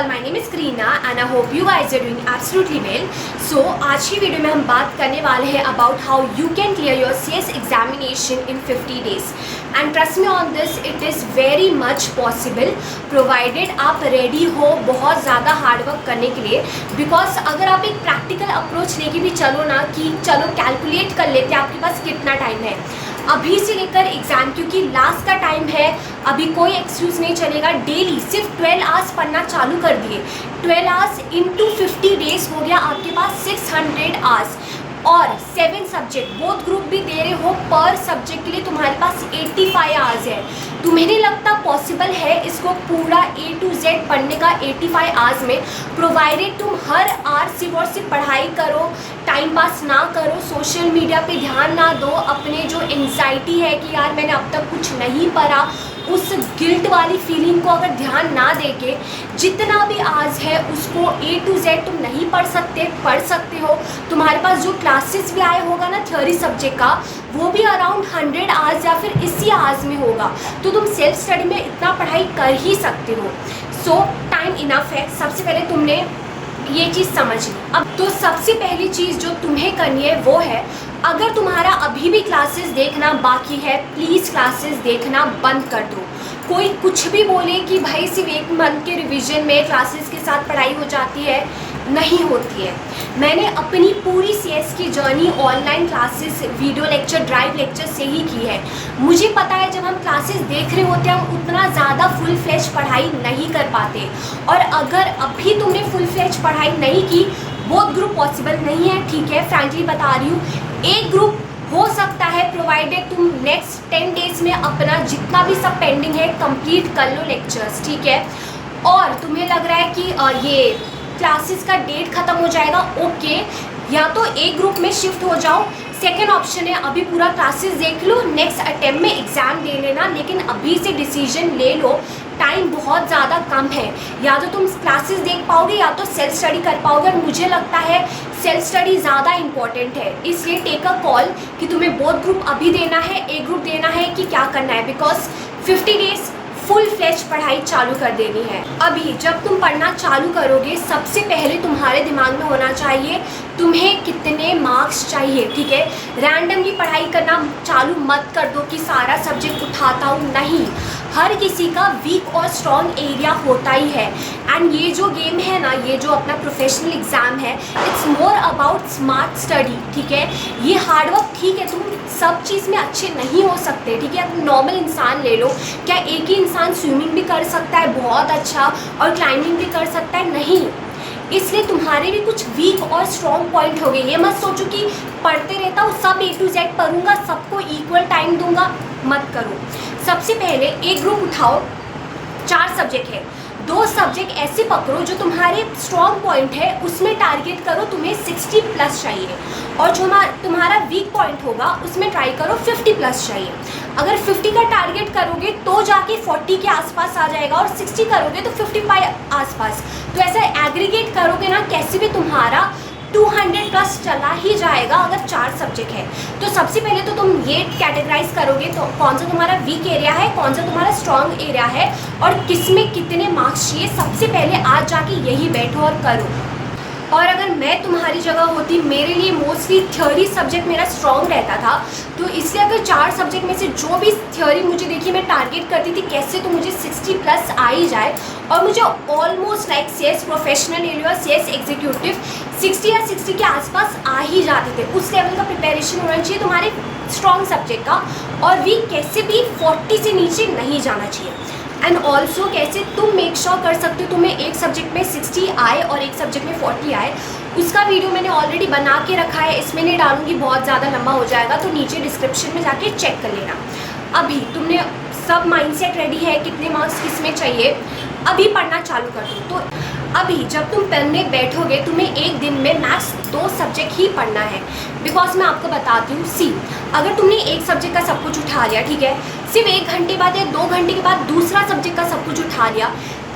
all, my name is Karina and I hope you guys are doing absolutely well. So आज की video में हम बात करने वाले हैं about how you can clear your CS examination in 50 days. And trust me on this, it is very much possible provided आप ready हो बहुत ज़्यादा हार्ड वर्क करने के लिए. Because अगर आप एक प्रैक्टिकल अप्रोच लेके भी चलो ना कि चलो कैलकुलेट कर लेते हैं आपके पास कितना टाइम है अभी से लेकर एग्ज़ाम, क्योंकि लास्ट का टाइम है, अभी कोई एक्सक्यूज़ नहीं चलेगा. डेली सिर्फ 12 आवर्स पढ़ना चालू कर दिए. 12 आवर्स इंटू 50 डेज हो गया आपके पास 600 आवर्स. और 7 सब्जेक्ट बोथ ग्रुप भी दे रहे हो, पर सब्जेक्ट के लिए तुम्हारे पास 85 आवर्स है. तुम्हें नहीं लगता पॉसिबल है इसको पूरा A to Z पढ़ने का 85 आवर्स में, प्रोवाइडेड तुम हर आवर सिर्फ और सिर्फ पढ़ाई करो, टाइम पास ना करो, सोशल मीडिया पे ध्यान ना दो, अपने जो एंजाइटी है कि यार मैंने अब तक कुछ नहीं पढ़ा, उस गिल्ट वाली फीलिंग को अगर ध्यान ना देके जितना भी आज है उसको A to Z तुम नहीं पढ़ सकते हो. तुम्हारे पास जो क्लासेस भी आए होगा ना थ्योरी सब्जेक्ट का, वो भी अराउंड 100 आवर्स या फिर इसी आवर्स में होगा, तो तुम सेल्फ स्टडी में इतना पढ़ाई कर ही सकते हो. सो टाइम इनफ है. सबसे पहले तुमने ये चीज़ समझ ली. अब तो सबसे पहली चीज़ जो तुम्हें करनी है वो है, अगर तुम्हारा अभी भी क्लासेस देखना बाकी है, प्लीज़ क्लासेस देखना बंद कर दो. कोई कुछ भी बोले कि भाई सिर्फ 1 मंथ के रिवीजन में क्लासेस के साथ पढ़ाई हो जाती है, नहीं होती है. मैंने अपनी पूरी CS की journey online classes, video lecture, drive lecture से ही की है. मुझे पता है जब हम क्लासेस देख रहे होते हैं हम उतना ज़्यादा फुल फ्लेज पढ़ाई नहीं कर पाते. और अगर अभी तुमने फुल फ्लेज पढ़ाई नहीं की, बोथ ग्रुप पॉसिबल नहीं है, ठीक है, फ्रैंकली बता रही हूँ. एक ग्रुप हो सकता है प्रोवाइडेड तुम नेक्स्ट 10 डेज में अपना जितना भी सब पेंडिंग है कंप्लीट कर लो लेक्चर्स, ठीक है. और तुम्हें लग रहा है कि ये क्लासेस का डेट ख़त्म हो जाएगा, ओके, या तो एक ग्रुप में शिफ्ट हो जाओ. सेकेंड ऑप्शन है अभी पूरा क्लासेस देख लो, नेक्स्ट अटेम्प्ट में एग्ज़ाम दे लेना, लेकिन अभी से डिसीजन ले लो. टाइम बहुत ज़्यादा कम है, या तो तुम क्लासेस देख पाओगे या तो सेल्फ स्टडी कर पाओगे. और मुझे लगता है सेल्फ स्टडी ज़्यादा इंपॉर्टेंट है, इसलिए टेक अ कॉल कि तुम्हें बोथ ग्रुप अभी देना है, एक ग्रुप देना है कि क्या करना है. बिकॉज 50 डेज फुल फ्लेज पढ़ाई चालू कर देनी है. अभी जब तुम पढ़ना चालू करोगे, सबसे पहले तुम्हारे दिमाग में होना चाहिए तुम्हें कितने मार्क्स चाहिए, ठीक है. रैंडमली पढ़ाई करना चालू मत कर दो कि सारा सब्जेक्ट उठाता हूँ, नहीं. हर किसी का वीक और स्ट्रॉन्ग एरिया होता ही है. एंड ये जो गेम है ना, ये जो अपना प्रोफेशनल एग्ज़ाम है, it's more about smart study, ठीक है. ये हार्डवर्क ठीक है, तुम सब चीज़ में अच्छे नहीं हो सकते, ठीक है. नॉर्मल इंसान ले लो, क्या एक ही इंसान स्विमिंग भी कर सकता है बहुत अच्छा और क्लाइंबिंग भी कर सकता है? नहीं. इसलिए तुम्हारे भी कुछ वीक और स्ट्रॉन्ग पॉइंट हो गए. ये मत सोचो कि पढ़ते रहता हूँ, सब A to Z पढ़ूंगा, सबको इक्वल टाइम दूंगा, मत करो. सबसे पहले एक ग्रुप उठाओ, 4 सब्जेक्ट है, 2 सब्जेक्ट ऐसे पकड़ो जो तुम्हारे स्ट्रॉन्ग पॉइंट है, उसमें टारगेट करो तुम्हें 60 प्लस चाहिए. और जो तुम्हारा वीक पॉइंट होगा उसमें ट्राई करो 50 प्लस चाहिए. अगर 50 का टारगेट करोगे तो जाके 40 के आसपास आ जाएगा, और 60 करोगे तो 55 आसपास. तो ऐसा एग्रीगेट करोगे ना, कैसे भी तुम्हारा 200 प्लस चला ही जाएगा अगर 4 सब्जेक्ट है. तो सबसे पहले तो तुम ये कैटेगराइज करोगे तो कौन सा तुम्हारा वीक एरिया है, कौन सा तुम्हारा स्ट्रॉन्ग एरिया है, और किस में कितने मार्क्स चाहिए. सबसे पहले आज जाके यही बैठो और करो. और अगर मैं तुम्हारी जगह होती, मेरे लिए मोस्टली थ्योरी सब्जेक्ट मेरा स्ट्रॉन्ग रहता था, तो इसलिए अगर 4 सब्जेक्ट में से जो भी थ्योरी मुझे देखी मैं टारगेट करती थी कैसे तो मुझे 60 प्लस आ ही जाए. और मुझे ऑलमोस्ट लाइक CS प्रोफेशनल या CS एग्जीक्यूटिव 60 या 60 के आसपास आ ही जाते थे. उस लेवल का प्रिपरेशन होना चाहिए तुम्हारे स्ट्रॉन्ग सब्जेक्ट का, और वीक कैसे भी 40 से नीचे नहीं जाना चाहिए. एंड ऑल्सो कैसे तुम मेक श्योर कर सकते हो तुम्हें एक सब्जेक्ट में 60 आए और एक सब्जेक्ट में 40 आए. उसका वीडियो मैंने ऑलरेडी बना के रखा है, इसमें नहीं डालूंगी, बहुत ज़्यादा लंबा हो जाएगा, तो नीचे डिस्क्रिप्शन में जाके चेक कर लेना. अभी तुमने सब माइंडसेट रेडी है कितने मार्क्स किस में चाहिए, अभी पढ़ना चालू कर दो. तो अभी जब तुम पढ़ने बैठोगे तुम्हें एक दिन में मैक्स 2 सब्जेक्ट ही पढ़ना है. बिकॉज मैं आपको बताती हूँ, सी अगर तुमने एक सब्जेक्ट का सब कुछ उठा लिया, ठीक है, सिर्फ 1 घंटे बाद या 2 घंटे के बाद दूसरा सब्जेक्ट का सब कुछ उठा लिया,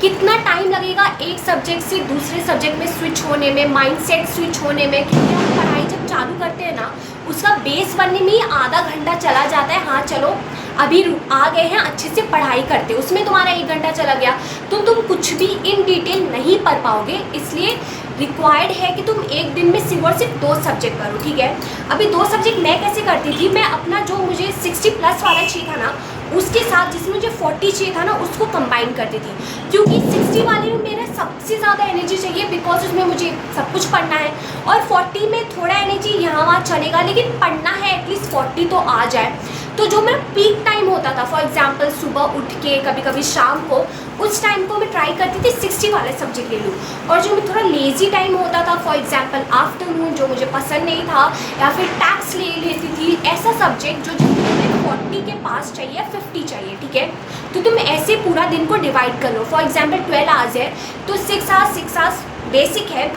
कितना टाइम लगेगा एक सब्जेक्ट से दूसरे सब्जेक्ट में स्विच होने में, माइंडसेट स्विच होने में. क्योंकि हम पढ़ाई जब चालू करते हैं ना, उसका बेस बनने में ही आधा घंटा चला जाता है. हाँ चलो अभी आ गए हैं, अच्छे से पढ़ाई करते, उसमें तुम्हारा 1 घंटा चला गया, तो तुम कुछ भी इन डिटेल नहीं पढ़ पाओगे, इसलिए रिक्वायर्ड है कि तुम एक दिन में सिर्फ और सिर्फ 2 सब्जेक्ट करो, ठीक है। अभी 2 सब्जेक्ट मैं कैसे करती थी, मैं अपना जो मुझे 60 प्लस वाला चाहिए था ना, उसके साथ जिसमें मुझे 40 चाहिए था ना, उसको कंबाइन करती थी, क्योंकि 60 वाले में मेरा सबसे ज़्यादा एनर्जी चाहिए, बिकॉज उसमें मुझे सब कुछ पढ़ना है, और 40 में थोड़ा एनर्जी यहाँ वहाँ चलेगा, लेकिन पढ़ना है एटलीस्ट 40 तो आ जाए। तो जो मेरा पीक टाइम होता था, फॉर एग्जांपल सुबह उठ के कभी कभी शाम को, उस टाइम को मैं ट्राई करती थी 60 वाले सब्जेक्ट ले लूँ। और जो थोड़ा लेज़ी टाइम होता था, फॉर एग्जांपल आफ्टरनून, जो मुझे पसंद नहीं था, या फिर टैक्स ले लेती थी, ऐसा सब्जेक्ट जो तुम्हें 40 के पास चाहिए, 50 चाहिए, ठीक है। तो तुम ऐसे पूरा दिन को डिवाइड कर लो। फॉर एग्जाम्पल 12 आवर्स है तो 6 आवर्स बेसिक है,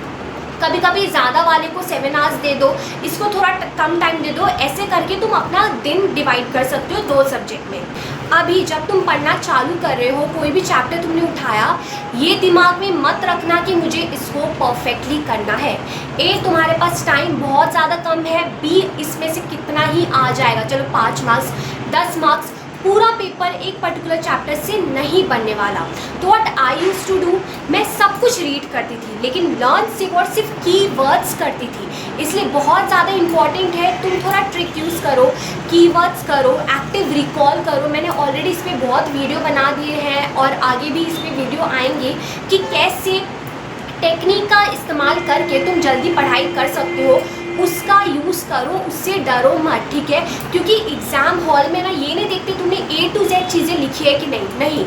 कभी कभी ज़्यादा वाले को 7 आवर्स दे दो, इसको थोड़ा कम टाइम दे दो, ऐसे करके तुम अपना दिन डिवाइड कर सकते हो 2 सब्जेक्ट में। अभी जब तुम पढ़ना चालू कर रहे हो, कोई भी चैप्टर तुमने उठाया, ये दिमाग में मत रखना कि मुझे इसको परफेक्टली करना है। ए, तुम्हारे पास टाइम बहुत ज़्यादा कम है, बी, इसमें से कितना ही आ जाएगा, चलो 5 मार्क्स 10 मार्क्स, पूरा पेपर एक पर्टिकुलर चैप्टर से नहीं बनने वाला। तो what I used to do, मैं सब कुछ रीड करती थी, लेकिन लर्न सिर्फ और सिर्फ कीवर्ड्स करती थी। इसलिए बहुत ज़्यादा इंपॉर्टेंट है तुम थोड़ा ट्रिक यूज़ करो, कीवर्ड्स करो, एक्टिव रिकॉल करो। मैंने ऑलरेडी इस पर बहुत वीडियो बना दिए हैं और आगे भी इस पर वीडियो आएंगे कि कैसे टेक्निक का इस्तेमाल करके तुम जल्दी पढ़ाई कर सकते हो, उसका यूज़ करो, उससे डरो मत, ठीक है। क्योंकि एग्ज़ाम हॉल में ना ये नहीं देखते तुमने A to Z चीज़ें लिखी है कि नहीं,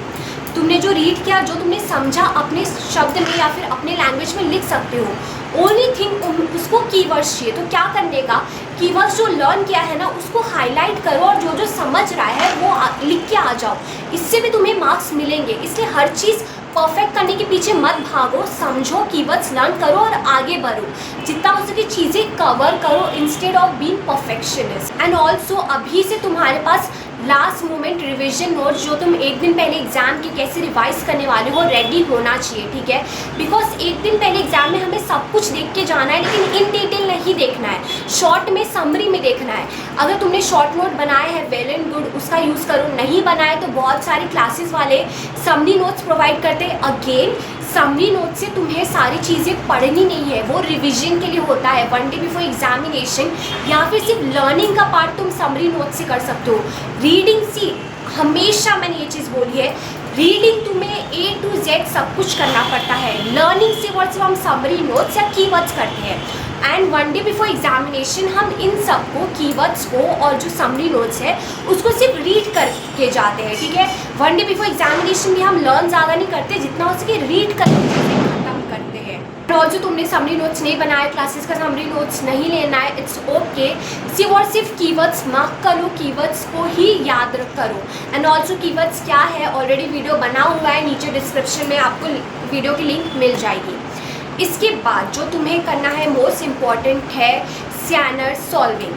तुमने जो रीड किया, जो तुमने समझा, अपने शब्द में या फिर अपने लैंग्वेज में लिख सकते हो। ओनली थिंग उसको कीवर्ड्स चाहिए, तो क्या करने का, कीवर्ड्स जो लर्न किया है ना, उसको हाईलाइट करो और जो जो समझ रहा है वो लिख के आ जाओ, इससे भी तुम्हें मार्क्स मिलेंगे। इसलिए हर चीज़ परफेक्ट करने के पीछे मत भागो, समझो, कीवर्ड्स लर्न करो और आगे बढ़ो, जितना हो सके चीज़ें कवर करो instead of being perfectionist. And also अभी से तुम्हारे पास लास्ट मोमेंट रिवीजन नोट्स, जो तुम एक दिन पहले एग्जाम के कैसे रिवाइज करने वाले हो, रेडी होना चाहिए, ठीक है। बिकॉज एक दिन पहले एग्जाम में हमें सब कुछ देख के जाना है, लेकिन इन डिटेल नहीं देखना है, शॉर्ट में समरी में देखना है। अगर तुमने शॉर्ट नोट बनाए हैं, वेल एंड गुड, उसका यूज़ करो, नहीं बनाए तो बहुत सारे क्लासेस वाले समरी नोट्स प्रोवाइड करते हैं। अगेन समरी नोट से तुम्हें सारी चीज़ें पढ़नी नहीं है, वो रिवीजन के लिए होता है, 1 डे बिफोर एग्जामिनेशन, या फिर सिर्फ लर्निंग का पार्ट तुम समरी नोट से कर सकते हो। रीडिंग सी, हमेशा मैंने ये चीज़ बोली है, रीडिंग तुम्हें A to Z सब कुछ करना पड़ता है, लर्निंग से वर्ड्स हम समरी नोट्स या कीवर्ड्स करते हैं। एंड 1 डे बिफोर एग्जामिनेशन हम इन सबको, कीवर्ड्स को और जो समरी नोट्स है उसको सिर्फ रीड करके जाते हैं, ठीक है। 1 डे बिफोर एग्जामिनेशन में हम लर्न ज़्यादा नहीं करते, जितना हो सके रीड करके खत्म करते हैं। और जो तुमने समरी नोट्स नहीं बनाया, क्लासेस का समरी नोट्स नहीं लेना है, इट्स ओके, सिर्फ और सिर्फ कीवर्ड्स मार्क करो, कीवर्ड्स को ही याद करो। एंड ऑल्सो कीवर्ड्स क्या है, ऑलरेडी वीडियो बना हुआ है, नीचे डिस्क्रिप्शन में आपको वीडियो की लिंक मिल जाएगी। इसके बाद जो तुम्हें करना है, मोस्ट इम्पॉर्टेंट है स्कैनर सॉल्विंग।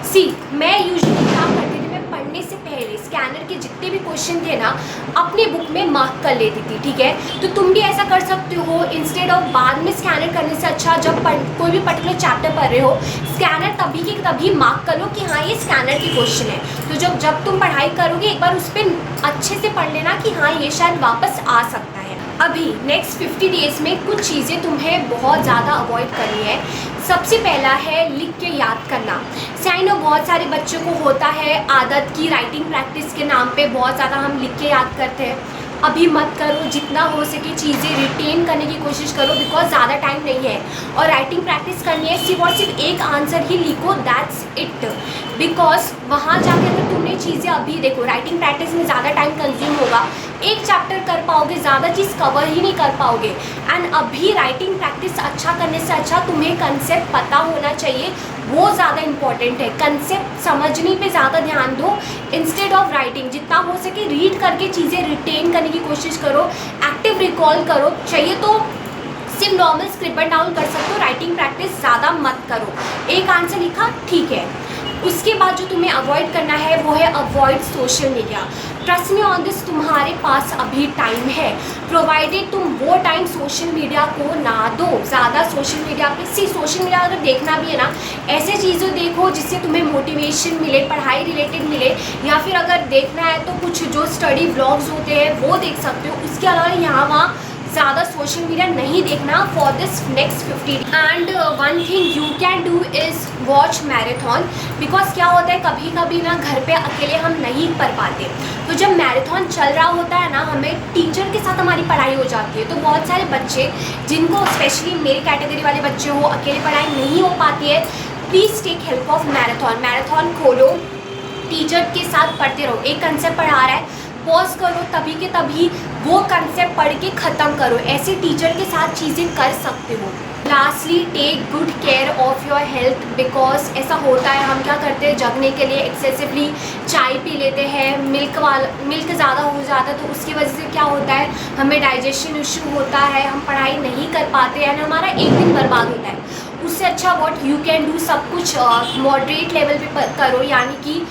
सी, मैं यूजुअली क्या करती थी, मैं पढ़ने से पहले स्कैनर के जितने भी क्वेश्चन थे ना, अपने बुक में मार्क कर लेती थी, ठीक है। तो तुम भी ऐसा कर सकते हो, इंस्टेड ऑफ बाद में स्कैनर करने से अच्छा, जब कोई भी पर्टिकुलर चैप्टर पढ़ रहे हो, स्कैनर तभी के तभी मार्क कर लो कि हाँ ये स्कैनर की क्वेश्चन है। तो जब तुम पढ़ाई करोगे, एक बार उस पर अच्छे से पढ़ लेना कि हाँ ये शायद वापस आ सकता है। अभी नेक्स्ट 50 डेज़ में कुछ चीज़ें तुम्हें बहुत ज़्यादा अवॉइड करनी है। सबसे पहला है लिख के याद करना। साइनो बहुत सारे बच्चों को होता है आदत की राइटिंग प्रैक्टिस के नाम पे बहुत ज़्यादा हम लिख के याद करते हैं। अभी मत करो, जितना हो सके चीज़ें रिटेन करने की कोशिश करो, बिकॉज ज़्यादा टाइम नहीं है और राइटिंग प्रैक्टिस करनी है। सिर्फ और सिर्फ एक आंसर ही लिखो, दैट्स इट। बिकॉज वहाँ जाकर अगर तुमने चीज़ें, अभी देखो राइटिंग प्रैक्टिस में ज़्यादा टाइम कंज्यूम होगा, एक चैप्टर कर पाओगे, ज़्यादा चीज़ कवर ही नहीं कर पाओगे। एंड अभी राइटिंग प्रैक्टिस अच्छा करने से अच्छा तुम्हें कंसेप्ट पता होना चाहिए, वो ज़्यादा इंपॉर्टेंट है। कंसेप्ट समझने पे ज़्यादा ध्यान दो इंस्टेड ऑफ राइटिंग। जितना हो सके रीड करके चीज़ें रिटेन करने की कोशिश करो, एक्टिव रिकॉल करो। चाहिए तो सिर्फ नॉर्मल स्क्रिप्ट डाउन कर सकते हो, राइटिंग प्रैक्टिस ज़्यादा मत करो। एक आंसर लिखा, ठीक है। उसके बाद जो तुम्हें अवॉइड करना है वो है avoid social media. Trust me on this, तुम्हारे पास अभी टाइम है, प्रोवाइडेड तुम वो टाइम सोशल मीडिया को ना दो। ज़्यादा सोशल मीडिया पे, सोशल मीडिया अगर देखना भी है ना, ऐसे चीज़ें देखो जिससे तुम्हें मोटिवेशन मिले, पढ़ाई रिलेटेड मिले, या फिर अगर देखना है तो कुछ जो स्टडी व्लॉग्स होते हैं वो देख सकते हो। उसके अलावा यहाँ वहाँ ज़्यादा सोशल मीडिया नहीं देखना for this next 50 and one thing you can do is watch marathon. Because क्या होता है, कभी कभी ना घर पे अकेले हम नहीं पढ़ पाते, तो जब मैराथन चल रहा होता है ना, हमें टीचर के साथ हमारी पढ़ाई हो जाती है। तो बहुत सारे बच्चे जिनको स्पेशली मेरी कैटेगरी वाले बच्चे हो, अकेले पढ़ाई नहीं हो पाती है, please take help of Marathon. Marathon खोलो, टीचर के साथ पढ़ते रहो। एक कंसेप्ट पढ़ा रहा है, पॉज करो, तभी के तभी वो कंसेप्ट पढ़ के ख़त्म करो। ऐसे टीचर के साथ चीज़ें कर सकते हो। Lastly, take good care of your health. Because ऐसा होता है, हम क्या करते हैं, जगने के लिए एक्सेसिवली चाय पी लेते हैं, मिल्क ज़्यादा हो जाता है, तो उसकी वजह से क्या होता है, हमें डाइजेशन इशू होता है, हम पढ़ाई नहीं कर पाते हैं, हमारा एक दिन बर्बाद होता है। उससे अच्छा व्हाट यू कैन डू, सब कुछ मॉडरेट लेवल पे करो, यानी कि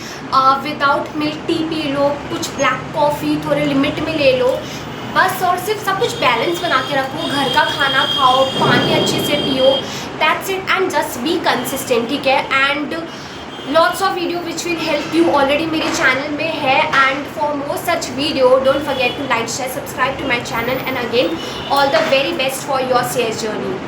without milk tea P low, कुछ ब्लैक कॉफ़ी थोड़े लिमिट में ले लो बस। और सिर्फ सब कुछ बैलेंस बना के रखो, घर का खाना खाओ, पानी अच्छे से पियो, that's it. And just be consistent, ठीक है। And lots of video which will help you already मेरे चैनल में है। And for more such video don't forget to like, share, subscribe to my channel. And again all the very best for your sales journey.